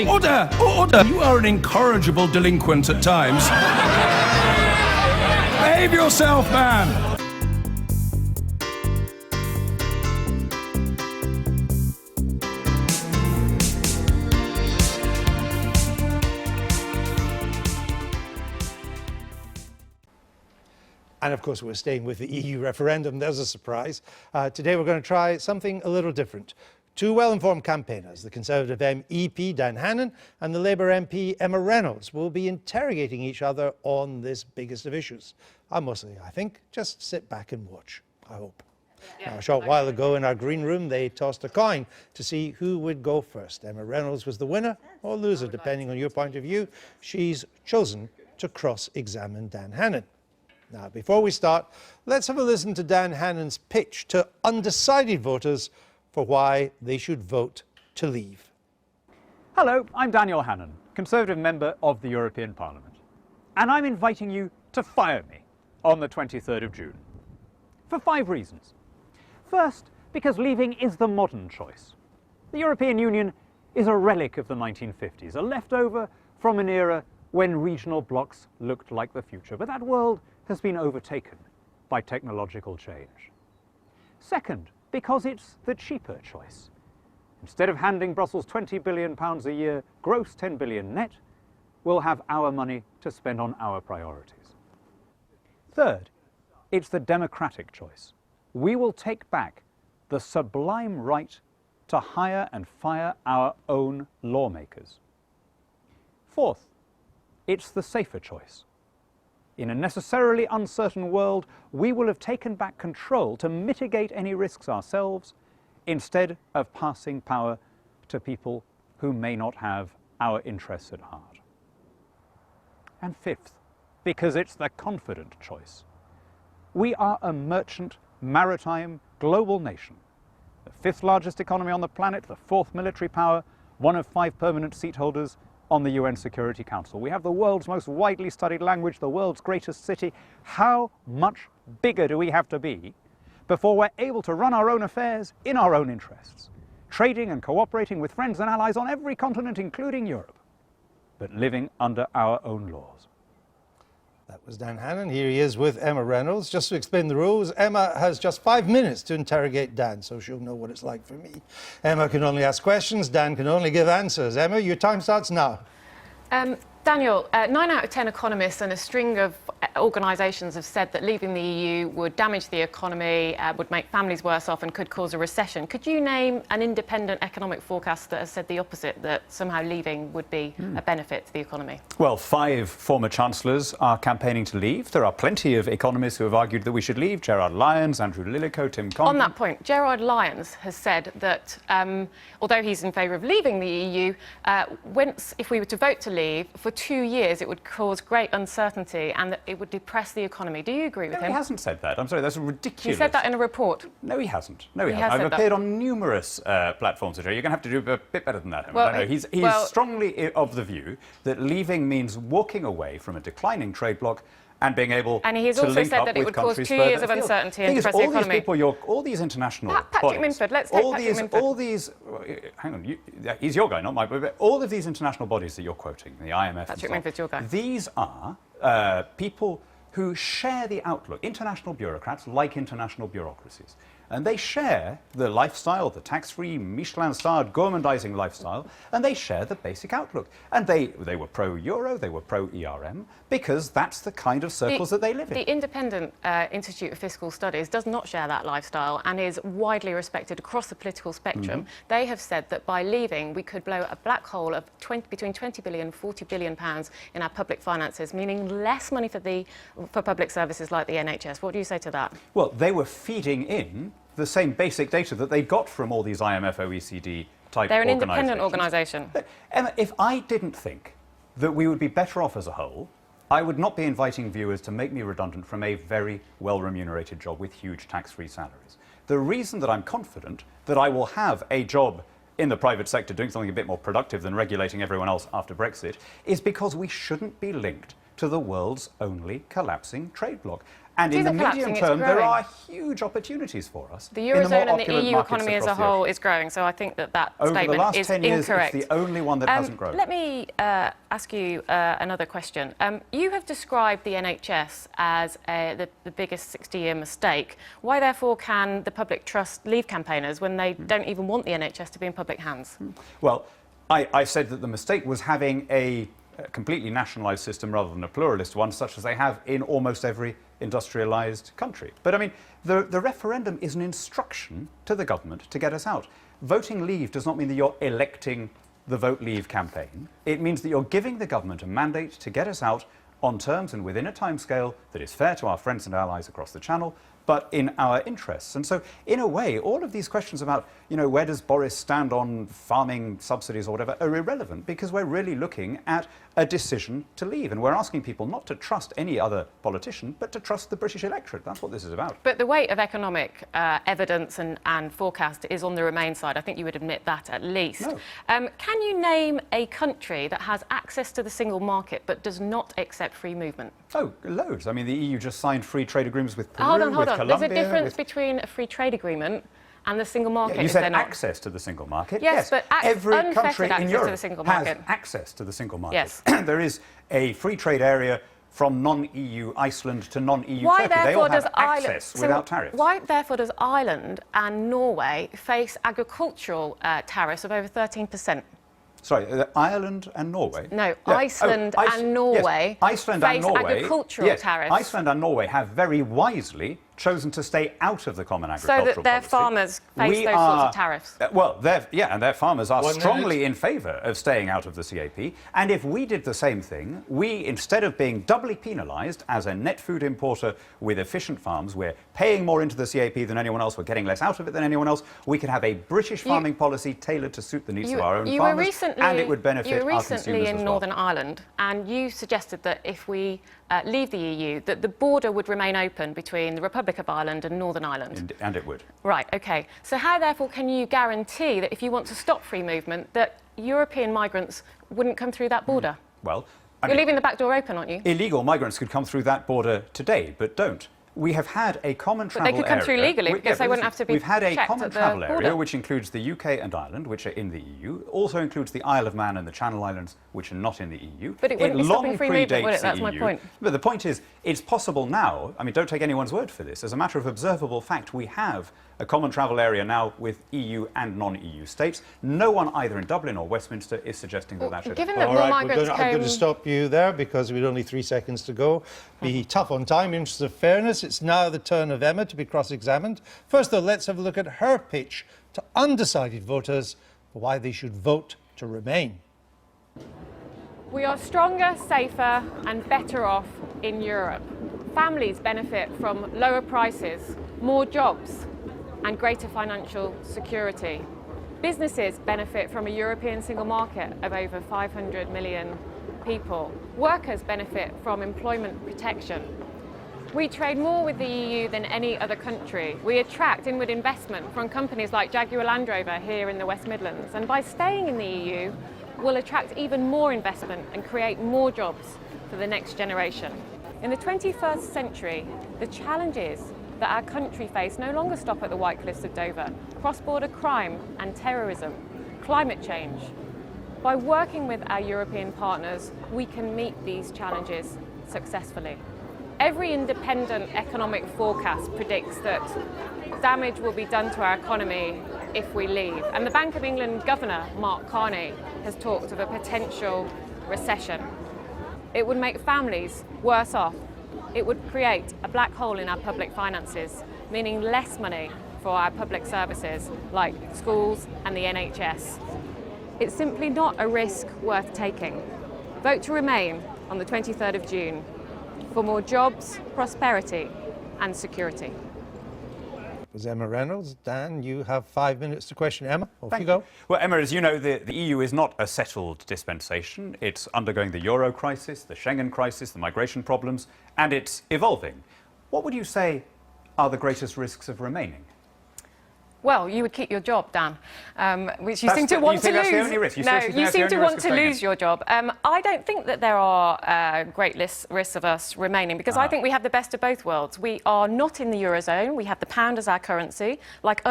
Order! Order! You are an incorrigible delinquent at times. Behave yourself, man! And of course, we're staying with the EU referendum. There's a surprise. Today, we're going to try something a little different. Two well-informed campaigners, the Conservative MEP Dan Hannan and the Labour MP Emma Reynolds, will be interrogating each other on this biggest of issues. I mostly, I think, just sit back and watch, I hope. Now, a short while ago in our green room, they tossed a coin to see who would go first. Emma Reynolds was the winner or loser, depending on your point of view. She's chosen to cross-examine Dan Hannan. Now, before we start, let's have a listen to Dan Hannan's pitch to undecided voters for why they should vote to leave. Hello, I'm Daniel Hannan, Conservative member of the European Parliament. And I'm inviting you to fire me on the 23rd of June. For 5 reasons. First, because leaving is the modern choice. The European Union is a relic of the 1950s, a leftover from an era when regional blocs looked like the future. But that world has been overtaken by technological change. Second, because it's the cheaper choice. Instead of handing Brussels £20 billion a year, gross 10 billion net, we'll have our money to spend on our priorities. Third, it's the democratic choice. We will take back the sublime right to hire and fire our own lawmakers. Fourth, it's the safer choice. In a necessarily uncertain world, we will have taken back control to mitigate any risks ourselves, instead of passing power to people who may not have our interests at heart. And fifth, because it's the confident choice. We are a merchant, maritime, global nation, the 5th largest economy on the planet, the 4th military power, one of 5 permanent seat holders on the UN Security Council. We have the world's most widely studied language, the world's greatest city. How much bigger do we have to be before we're able to run our own affairs in our own interests, trading and cooperating with friends and allies on every continent, including Europe, but living under our own laws? That was Dan Hannan. Here he is with Emma Reynolds. Just to explain the rules, Emma has just 5 minutes to interrogate Dan, so she'll know what it's like for me. Emma can only ask questions, Dan can only give answers. Emma, your time starts now. Daniel, 9 out of 10 economists and a string of organisations have said that leaving the EU would damage the economy, would make families worse off and could cause a recession. Could you name an independent economic forecast that has said the opposite, that somehow leaving would be a benefit to the economy? Well, 5 former chancellors are campaigning to leave. There are plenty of economists who have argued that we should leave. Gerard Lyons, Andrew Lillico, Tim Condon. On that point, Gerard Lyons has said that although he's in favour of leaving the EU, if we were to vote to leave, for 2 years it would cause great uncertainty and that it would depress the economy. Do you agree with him? No, he hasn't said that. I'm sorry, that's ridiculous. He said that in a report. No, he hasn't. No, he hasn't. I've appeared on numerous platforms today. You're going to have to do a bit better than that. Well, no, he's strongly of the view that leaving means walking away from a declining trade bloc and being able and he has to also link said up that it would with cause 2 years of uncertainty and depress the economy. All these international Patrick bodies, Minford, let's take Patrick Minford. Hang on, he's your guy, not mine. But all of these international bodies that you're quoting, the IMF, Patrick Minford's your guy. These are people who share the outlook. International bureaucrats like international bureaucracies. And they share the lifestyle, the tax-free, Michelin-starred, gourmandizing lifestyle, and they share the basic outlook. And they were pro-Euro, they were pro-ERM, because that's the kind of circles that they live in. The Independent Institute of Fiscal Studies does not share that lifestyle and is widely respected across the political spectrum. They have said that by leaving, we could blow a black hole of between 20 billion and 40 billion pounds in our public finances, meaning less money for public services like the NHS. What do you say to that? Well, they were feeding in the same basic data that they got from all these IMF, OECD type organisations. They're an independent organisation. Emma, if I didn't think that we would be better off as a whole, I would not be inviting viewers to make me redundant from a very well-remunerated job with huge tax-free salaries. The reason that I'm confident that I will have a job in the private sector doing something a bit more productive than regulating everyone else after Brexit is because we shouldn't be linked to the world's only collapsing trade bloc. And It in the isn't collapsing, medium it's term, there growing. are huge opportunities for us. The in the more Eurozone and the opulent EU markets economy as a across the whole ocean. is growing, so I think that Over the statement last is 10 years, incorrect. it's the only one that hasn't grown. Let me ask you another question. You have described the NHS as the biggest 60-year mistake. Why, therefore, can the public trust Leave campaigners when they don't even want the NHS to be in public hands? Well, I said that the mistake was having a completely nationalised system rather than a pluralist one, such as they have in almost every industrialised country. But I mean, the referendum is an instruction to the government to get us out. Voting Leave does not mean that you're electing the Vote Leave campaign. It means that you're giving the government a mandate to get us out on terms and within a timescale that is fair to our friends and allies across the Channel, but in our interests. And so, in a way, all of these questions about, where does Boris stand on farming subsidies or whatever are irrelevant, because we're really looking at a decision to leave. And we're asking people not to trust any other politician, but to trust the British electorate. That's what this is about. But the weight of economic evidence and forecast is on the Remain side. I think you would admit that at least. No. Can you name a country that has access to the single market but does not accept free movement? Oh, loads. I mean, the EU just signed free trade agreements with Peru, Hold on. with Colombia. There's a difference with... between a free trade agreement and the single market. Yeah, you is said there not? access to the single market. Yes, but every unfettered country access in to Europe the single has market. access to the single market. Yes. There is a free trade area from non-EU Iceland to non-EU Why, Turkey. They all therefore, have does Ireland access without tariffs. Why, therefore, does Ireland and Norway face agricultural tariffs of over 13%? Sorry, Ireland and Norway? No, Yeah. Iceland and Norway yes. Iceland face and Norway, agricultural yes, tariffs. Iceland and Norway have very wisely chosen to stay out of the common agricultural policy. So that their farmers face those sorts of tariffs. And their farmers are 1 minute. strongly in favour of staying out of the CAP. And if we did the same thing, instead of being doubly penalised as a net food importer with efficient farms, we're paying more into the CAP than anyone else, we're getting less out of it than anyone else, we could have a British farming policy tailored to suit the needs of our own farmers, and it would benefit our consumers as well. You were recently in Northern Ireland, and you suggested that if we leave the EU, that the border would remain open between the Republic of Ireland and Northern Ireland. And it would. Right, OK. So how, therefore, can you guarantee that if you want to stop free movement, that European migrants wouldn't come through that border? Well, You're leaving the back door open, aren't you? illegal migrants could come through that border today, but don't. We have had a common travel area. But they could come through legally because they wouldn't have to be We've had a checked common at the travel area, border. which includes the UK and Ireland, which are in the EU, also includes the Isle of Man and the Channel Islands, which are not in the EU. But it wouldn't be stopping long free movement, would it? predates That's the my EU. point. But the point is, it's possible now. I mean, don't take anyone's word for this. As a matter of observable fact, we have a common travel area now with EU and non-EU states. No one either in Dublin or Westminster is suggesting that that should Given happen. that All more right, migrants I'm going came... to stop you there because we've only 3 seconds to go. Be tough on time, in the interest of fairness. It's now the turn of Emma to be cross-examined. First, though, let's have a look at her pitch to undecided voters for why they should vote to remain. We are stronger, safer and better off in Europe. Families benefit from lower prices, more jobs and greater financial security. Businesses benefit from a European single market of over 500 million people. Workers benefit from employment protection. We trade more with the EU than any other country. We attract inward investment from companies like Jaguar Land Rover here in the West Midlands. And by staying in the EU, we'll attract even more investment and create more jobs for the next generation. In the 21st century, the challenges that our country face no longer stop at the White Cliffs of Dover. Cross-border crime and terrorism, climate change. By working with our European partners, we can meet these challenges successfully. Every independent economic forecast predicts that damage will be done to our economy if we leave. And the Bank of England Governor, Mark Carney, has talked of a potential recession. It would make families worse off. It would create a black hole in our public finances, meaning less money for our public services like schools and the NHS. It's simply not a risk worth taking. Vote to Remain on the 23rd of June for more jobs, prosperity and security. It was Emma Reynolds. Dan, you have 5 minutes to question Emma. Off Thank you go. Well, Emma, as you know, the EU is not a settled dispensation. It's undergoing the euro crisis, the Schengen crisis, the migration problems, and it's evolving. What would you say are the greatest risks of remaining? Well, you would keep your job, Dan, which you seem to you want to think that's lose. the only risk? You No, seriously think you that's the seem to only risk want of to staying lose in? your job. I don't think that there are great risks of us remaining, because I think we have the best of both worlds. We are not in the Eurozone. We have the pound as our currency, like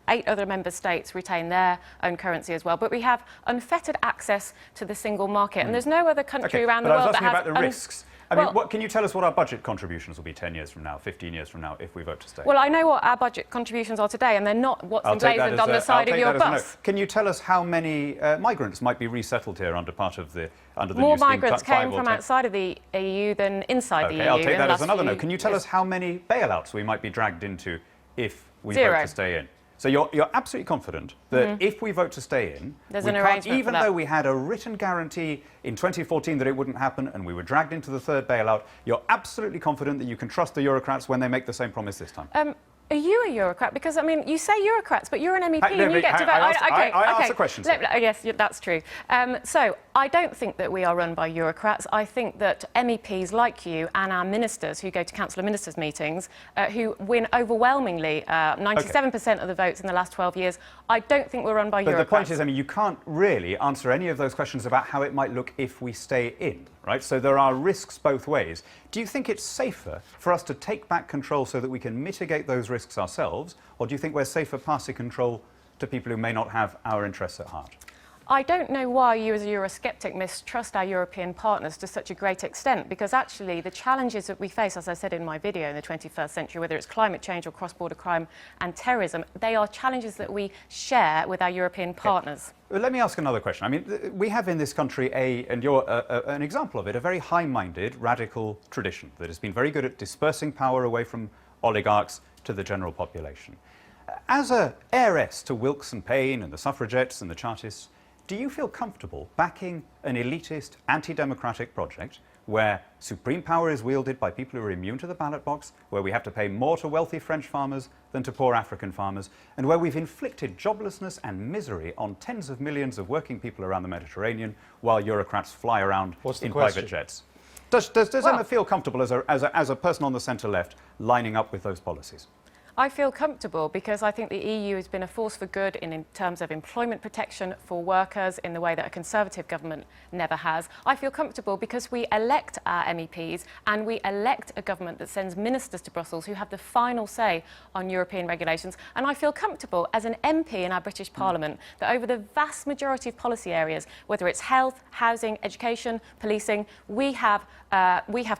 8 other member states retain their own currency as well. But we have unfettered access to the single market, and there's no other country around the world that has... But I was asking about the risks. I mean, can you tell us what our budget contributions will be 10 years from now, 15 years from now, if we vote to stay? Well, I know what our budget contributions are today, and they're not what's emblazoned on the side of your bus. Can you tell us how many migrants might be resettled here under the More new scheme, migrants 5 came or from 10? outside of the EU than inside the EU. I'll take in that the as another last no. few Can you tell us years. how many bailouts we might be dragged into if we vote 0. to stay in? So you're absolutely confident that if we vote to stay in, There's we an can't, arrangement for even that. though we had a written guarantee in 2014 that it wouldn't happen and we were dragged into the third bailout, you're absolutely confident that you can trust the Eurocrats when they make the same promise this time? Are you a Eurocrat? Because, I mean, you say Eurocrats, but you're an MEP and you get to vote. I asked the question, sir. Yes, that's true. So I don't think that we are run by Eurocrats. I think that MEPs like you and our ministers who go to Council of Ministers meetings, who win overwhelmingly 97% of the votes in the last 12 years, I don't think we're run by Eurocrats. But the point is, I mean, you can't really answer any of those questions about how it might look if we stay in, right? So there are risks both ways. Do you think it's safer for us to take back control so that we can mitigate those risks ourselves, or do you think we're safer passing control to people who may not have our interests at heart? I don't know why you as a Eurosceptic mistrust our European partners to such a great extent, because actually the challenges that we face, as I said in my video, in the 21st century, whether it's climate change or cross-border crime and terrorism, they are challenges that we share with our European partners. Well, let me ask another question. I mean, we have in this country and you're an example of it, a very high-minded, radical tradition that has been very good at dispersing power away from oligarchs to the general population. As an heiress to Wilkes and Payne and the suffragettes and the Chartists, do you feel comfortable backing an elitist, anti-democratic project where supreme power is wielded by people who are immune to the ballot box, where we have to pay more to wealthy French farmers than to poor African farmers, and where we've inflicted joblessness and misery on tens of millions of working people around the Mediterranean while Eurocrats fly around in private jets? Does Emma feel comfortable as a person on the centre-left lining up with those policies? I feel comfortable because I think the EU has been a force for good in terms of employment protection for workers in the way that a Conservative government never has. I feel comfortable because we elect our MEPs and we elect a government that sends ministers to Brussels who have the final say on European regulations. And I feel comfortable as an MP in our British Parliament that over the vast majority of policy areas, whether it's health, housing, education, policing, we have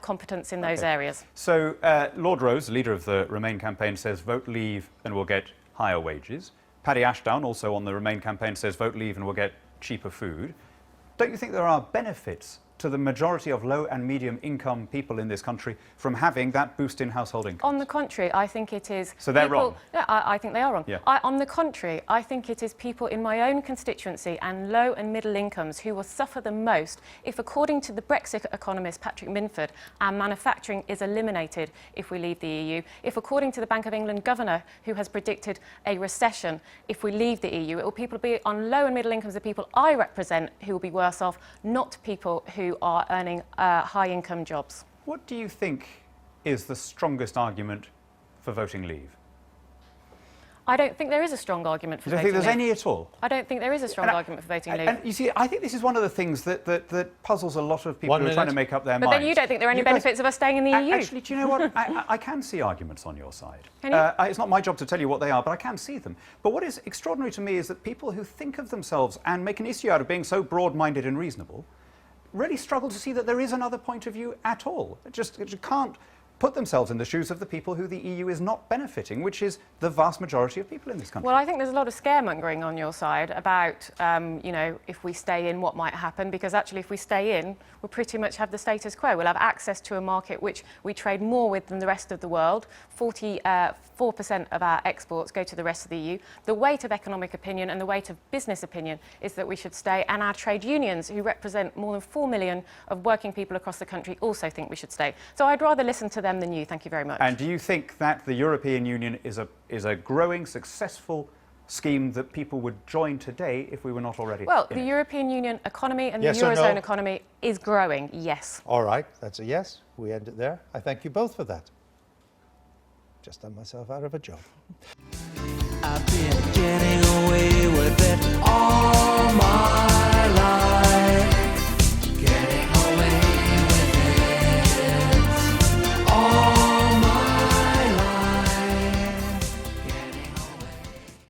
competence in those areas. So Lord Rose, leader of the Remain campaign, says vote Leave and we'll get higher wages. Paddy Ashdown, also on the Remain campaign, says vote Leave and we'll get cheaper food. Don't you think there are benefits to the majority of low and medium income people in this country from having that boost in household income? On the contrary, I think it is... So they're wrong? Yeah, I think they are wrong. Yeah. On the contrary, I think it is people in my own constituency and low and middle incomes who will suffer the most if, according to the Brexit economist Patrick Minford, our manufacturing is eliminated if we leave the EU. If, according to the Bank of England governor, who has predicted a recession if we leave the EU, it will people be on low and middle incomes, the people I represent, who will be worse off, not people who are earning high-income jobs. What do you think is the strongest argument for voting Leave? I don't think there is a strong argument for Do you voting think there's Leave. any at all? I don't think there is a strong argument for voting Leave. And you see, I think this is one of the things that puzzles a lot of people who are trying to make up their But minds. then you don't think there are any benefits of us staying in the EU? Actually, do you know what? I can see arguments on your side. Can you? It's not my job to tell you what they are, but I can see them. But what is extraordinary to me is that people who think of themselves and make an issue out of being so broad-minded and reasonable really struggle to see that there is another point of view at all. It just can't put themselves in the shoes of the people who the EU is not benefiting, which is the vast majority of people in this country. Well, I think there's a lot of scaremongering on your side about, you know, if we stay in, what might happen, because actually if we stay in, we'll pretty much have the status quo. We'll have access to a market which we trade more with than the rest of the world. 44% of our exports go to the rest of the EU. The weight of economic opinion and the weight of business opinion is that we should stay, and our trade unions, who represent more than 4 million of working people across the country, also think we should stay. So I'd rather listen to them than you. Thank you very much. And do you think that the European Union is a growing, successful scheme that people would join today if we were not already Well, in the it? European Union economy and Yes the or no? Eurozone economy is growing, yes. All right, that's a yes. We end it there. I thank you both for that. Just done myself out of a job. I've been getting away